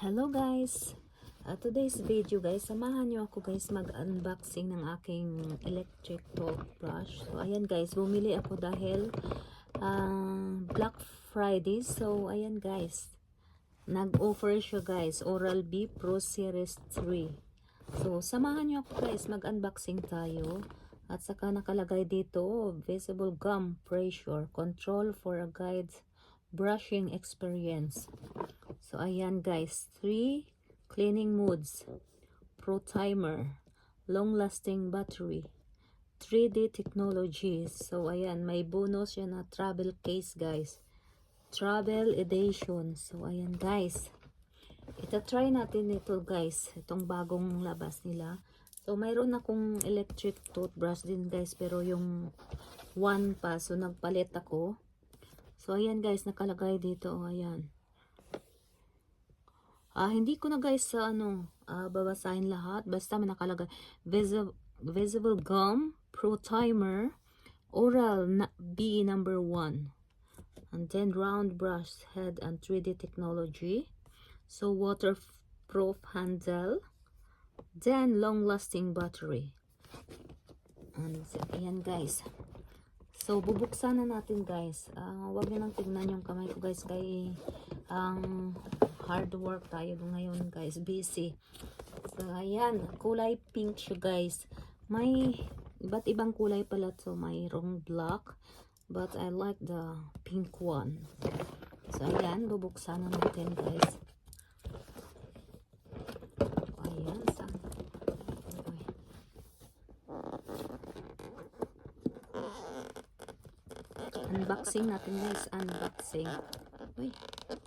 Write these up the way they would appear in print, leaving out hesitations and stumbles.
Hello guys! Today's video guys, samahan nyo ako guys mag-unboxing ng aking electric toothbrush. So ayan guys, bumili ako dahil Black Friday. So ayan guys, nag-offer siya guys, Oral-B Pro Series 3. So samahan nyo ako guys, mag-unboxing tayo. At saka nakalagay dito, visible gum pressure, control for a guide brushing experience. So ayan guys, 3 cleaning modes, pro timer, long lasting battery, 3D technology. So ayan, may bonus yan na travel case guys, travel edition. So ayan guys, ita-try natin ito guys, itong bagong labas nila. So mayroon akong electric toothbrush din guys, pero yung one pa, so nagpalit ako. So ayan guys, nakalagay dito, ayan. Hindi ko na guys sa babasahin lahat. Basta may nakalagay visible gum, pro timer, Oral-B number 1. And then round brush head and 3D technology. So waterproof handle. Then long lasting battery. And ayan guys. So bubuksan na natin guys. Wag niyo nang tignan yung kamay ko guys, kay hard work tayo ngayon guys, busy. So ayan, kulay pink siya guys. May iba't ibang kulay pala to, mayroong black, but I like the pink one. So ayan, bubuksan na natin guys. Ayan, saan? Unboxing natin guys, unboxing. Uy,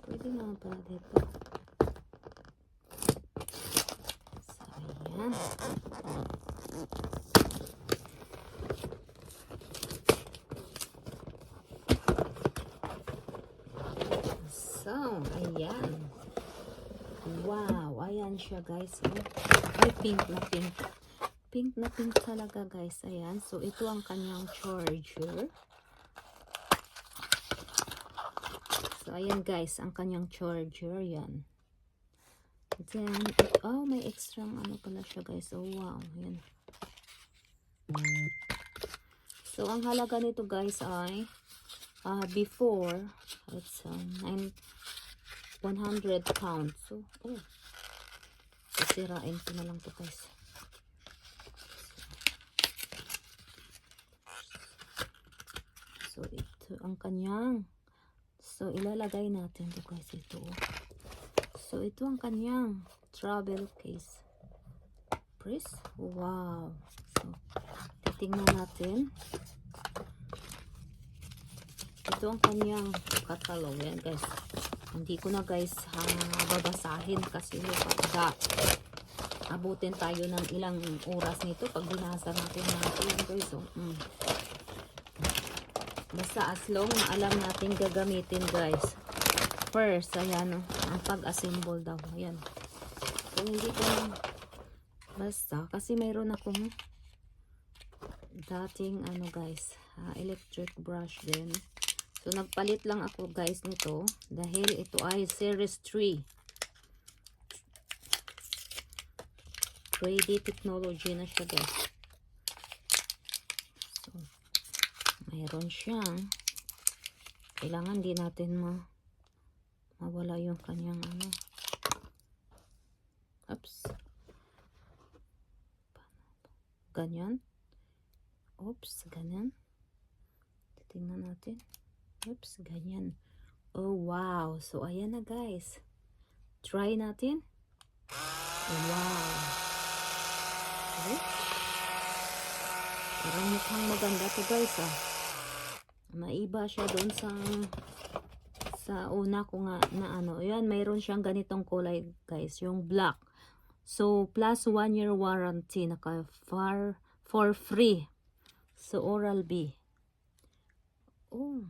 pwede naman pala dito. So ayan. So ayan. Wow, ayan siya guys. Ay, pink na pink. Pink na pink talaga guys. Ayan, so ito ang kanyang charger. So ayan guys, ang kanyang charger, yan. Then, oh, may extra ano pala siya guys. Oh wow, yan. So ang halaga nito guys ay before it's 100 pounds. So sisirain ko na lang to guys. So ito ang kanyang, so ilalagay natin to guys, ito. So ito ang kanyang travel case. Press. Wow. So titingnan natin. Ito ang kanyang catalog. Yan guys. Hindi ko na guys babasahin kasi pagka abutin tayo ng ilang oras nito pag binasa natin guys. So, basta as long na alam natin gagamitin guys. First, ayan ang pag-assemble daw. Ayan. So hindi ko basta kasi mayroon akong dating guys, electric brush din. So nagpalit lang ako guys nito dahil ito ay series 3. 3D technology na siya guys. So mayroon siyang, kailangan di natin mawala yung kanyang oops, ganyan, oops, ganyan, titingnan natin, oops, ganyan. Oh wow, so ayan na guys, try natin. Wow, okay. Parang mukhang maganda to guys maiba siya doon sa una ko nga na ayan, mayroon siyang ganitong kulay guys, yung black. So plus 1 year warranty, naka for free. So Oral-B. Oh,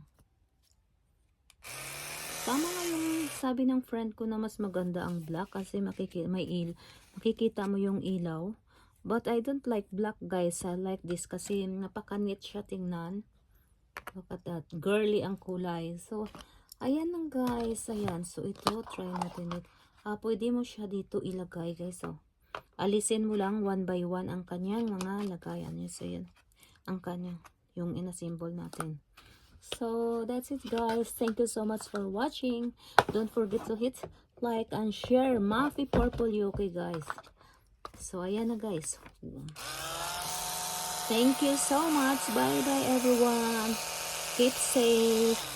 tama nga yung sabi ng friend ko na mas maganda ang black kasi makikita mo yung ilaw. But I don't like black guys, I like this kasi napaka-neat siya tingnan. Look at that, girly ang kulay. So ayan lang guys, ayan. So ito, try natin ito. pwede mo siya dito ilagay guys. So, alisin mo lang one by one ang kanyang mga lagayan. So, yun. Ang kanyang, yung inassemble natin. So, that's it guys. Thank you so much for watching. Don't forget to hit like and share. Mafi Purple Yoke guys. So, ayan na guys. Thank you so much. Bye bye everyone. Keep safe.